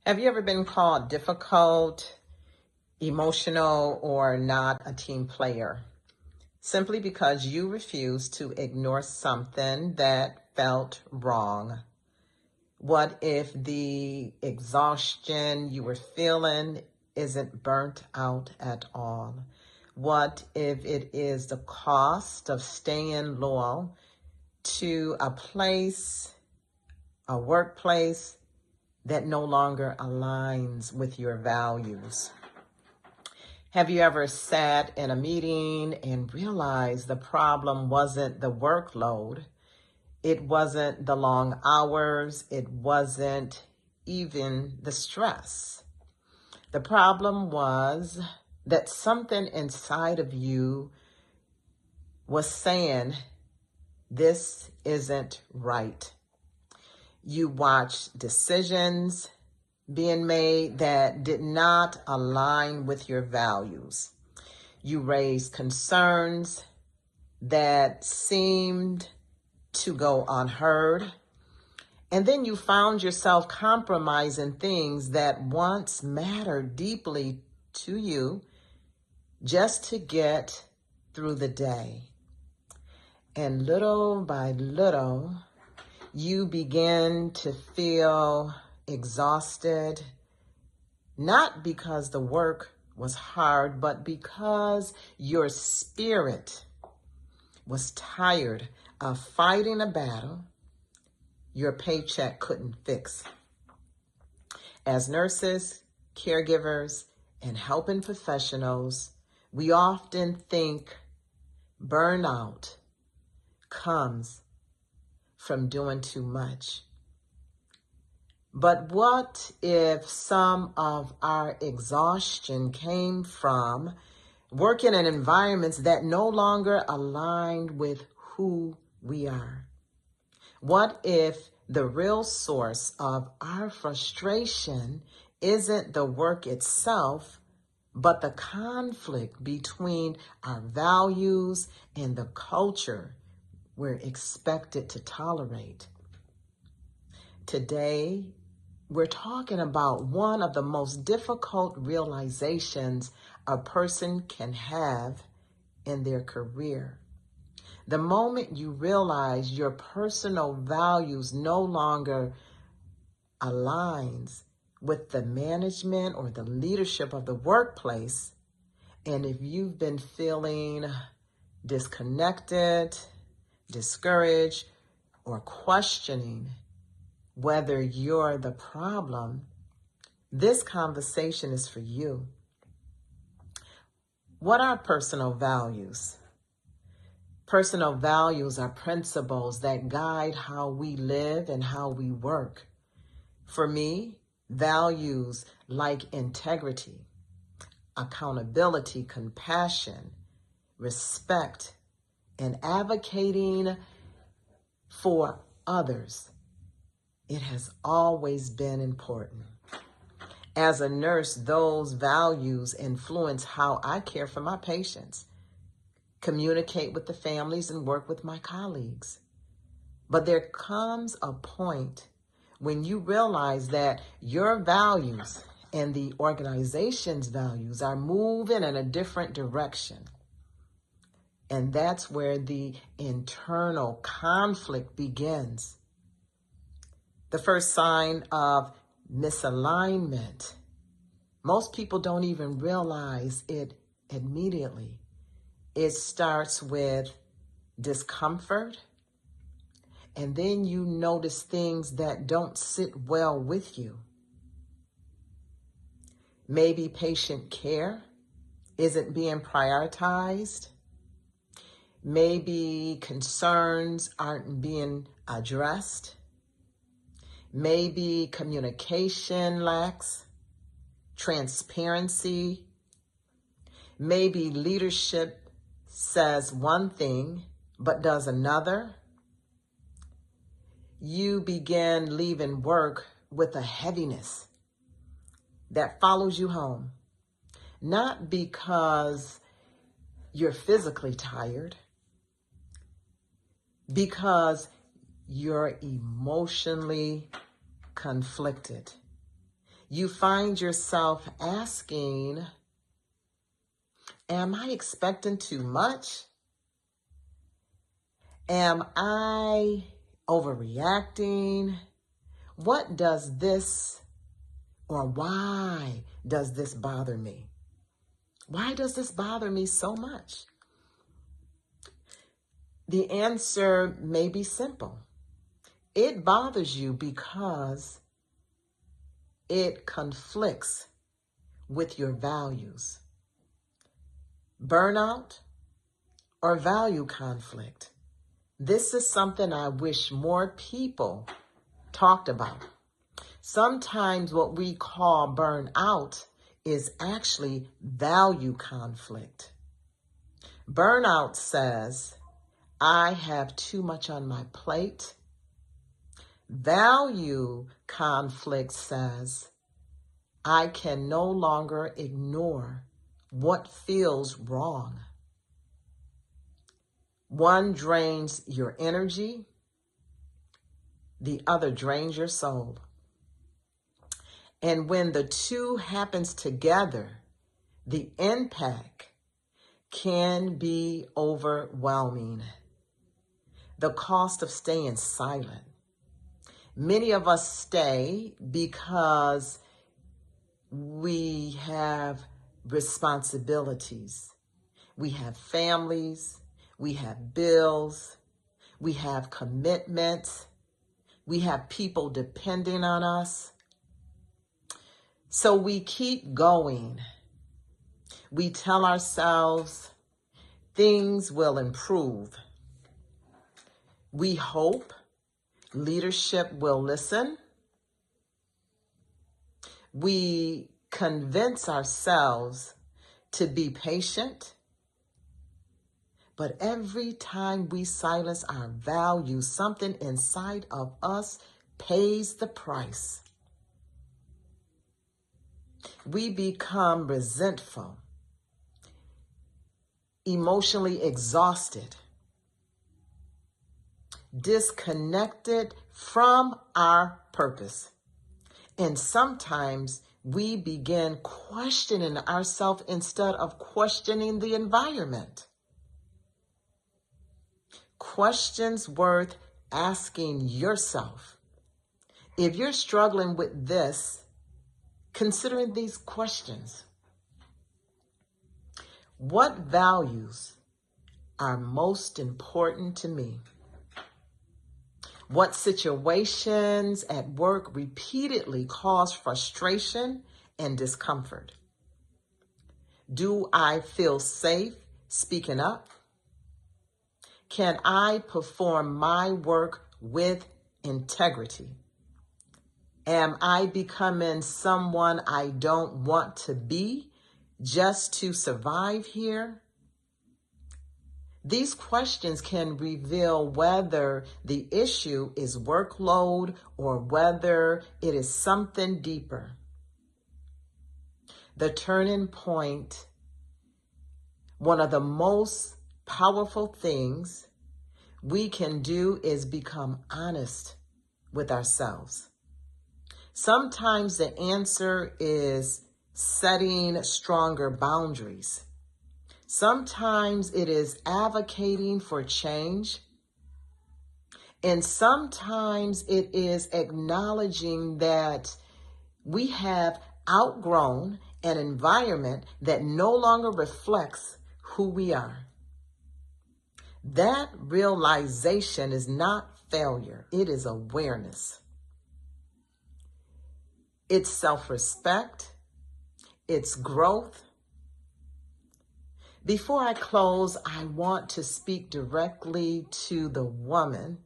Have you ever been called difficult, emotional, or not a team player simply because you refused to ignore something that felt wrong? What if the exhaustion you were feeling isn't burnt out at all? What if it is the cost of staying loyal to a place, a workplace that no longer aligns with your values? Have you ever sat in a meeting and realized the problem wasn't the workload? It wasn't the long hours. It wasn't even the stress. The problem was that something inside of you was saying, this isn't right. You watched decisions being made that did not align with your values. You raised concerns that seemed to go unheard. And then you found yourself compromising things that once mattered deeply to you just to get through the day. And little by little, you begin to feel exhausted, not because the work was hard, but because your spirit was tired of fighting a battle your paycheck couldn't fix. As nurses, caregivers, and helping professionals, we often think burnout comes from doing too much. But what if some of our exhaustion came from working in environments that no longer aligned with who we are? What if the real source of our frustration isn't the work itself, but the conflict between our values and the culture we're expected to tolerate? Today, we're talking about one of the most difficult realizations a person can have in their career. The moment you realize your personal values no longer aligns with the management or the leadership of the workplace, and if you've been feeling disconnected, discouraged, or questioning whether you're the problem, this conversation is for you. What are personal values? Personal values are principles that guide how we live and how we work. For me, values like integrity, accountability, compassion, respect, and advocating for others, it has always been important. As a nurse, those values influence how I care for my patients, communicate with the families, and work with my colleagues. But there comes a point when you realize that your values and the organization's values are moving in a different direction. And that's where the internal conflict begins. The first sign of misalignment, most people don't even realize it immediately. It starts with discomfort, and then you notice things that don't sit well with you. Maybe patient care isn't being prioritized. Maybe concerns aren't being addressed. Maybe communication lacks transparency. Maybe leadership says one thing but does another. You begin leaving work with a heaviness that follows you home, not because you're physically tired, because you're emotionally conflicted. you find yourself asking, am I expecting too much? Am I overreacting? What does this, or why does this bother me? Why does this bother me so much? The answer may be simple. It bothers you because it conflicts with your values. Burnout or value conflict. This is something I wish more people talked about. Sometimes what we call burnout is actually value conflict. Burnout says, I have too much on my plate. Value conflict says, I can no longer ignore what feels wrong. One drains your energy, the other drains your soul. And when the two happens together, the impact can be overwhelming. The cost of staying silent. Many of us stay because we have responsibilities. We have families. We have bills. We have commitments. We have people depending on us. So we keep going. We tell ourselves things will improve. We hope leadership will listen. We convince ourselves to be patient. But every time we silence our values, something inside of us pays the price. We become resentful, emotionally exhausted, disconnected from our purpose. And sometimes we begin questioning ourselves instead of questioning the environment. Questions worth asking yourself. If you're struggling with this, considering these questions. What values are most important to me? What situations at work repeatedly cause frustration and discomfort? Do I feel safe speaking up? Can I perform my work with integrity? Am I becoming someone I don't want to be just to survive here? These questions can reveal whether the issue is workload or whether it is something deeper. The turning point, one of the most powerful things we can do is become honest with ourselves. Sometimes the answer is setting stronger boundaries. Sometimes it is advocating for change. And sometimes it is acknowledging that we have outgrown an environment that no longer reflects who we are. That realization is not failure. It is awareness. It's self-respect. It's growth. Before I close, I want to speak directly to the woman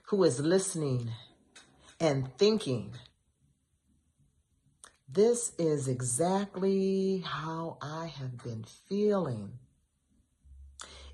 who is listening and thinking, this is exactly how I have been feeling.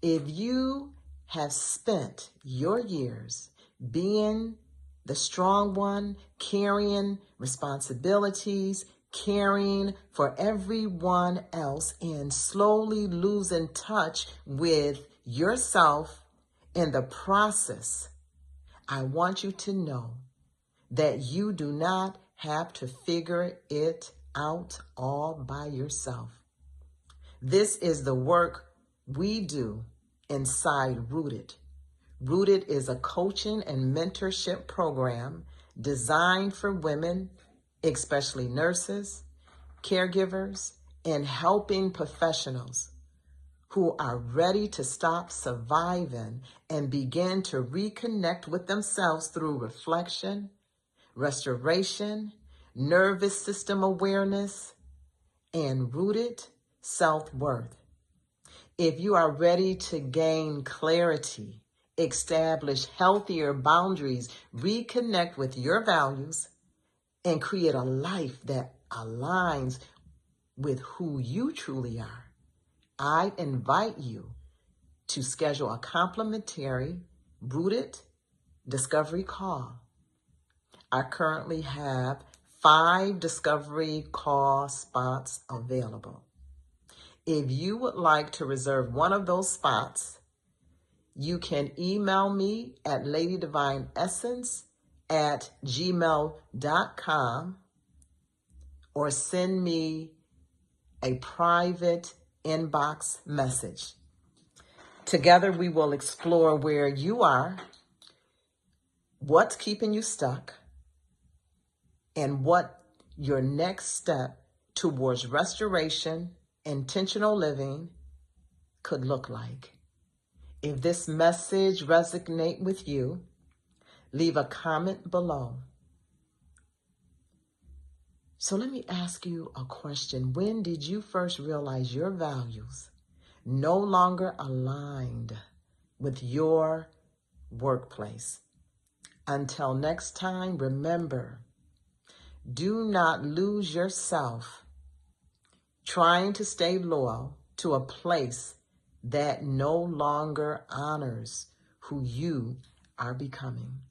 If you have spent your years being the strong one, carrying responsibilities, caring for everyone else, and slowly losing touch with yourself in the process, I want you to know that you do not have to figure it out all by yourself. This is the work we do inside Rooted. Rooted is a coaching and mentorship program designed for women, especially nurses, caregivers, and helping professionals who are ready to stop surviving and begin to reconnect with themselves through reflection, restoration, nervous system awareness, and rooted self-worth. If you are ready to gain clarity, establish healthier boundaries, reconnect with your values, and create a life that aligns with who you truly are, I invite you to schedule a complimentary Rooted Discovery Call. I currently have 5 Discovery Call spots available. If you would like to reserve one of those spots, you can email me at ladydivineessence@gmail.com or send me a private inbox message. Together we will explore where you are, what's keeping you stuck, and what your next step towards restoration, intentional living could look like. If this message resonates with you, leave a comment below. So let me ask you a question. When did you first realize your values no longer aligned with your workplace? Until next time, remember, do not lose yourself trying to stay loyal to a place that no longer honors who you are becoming.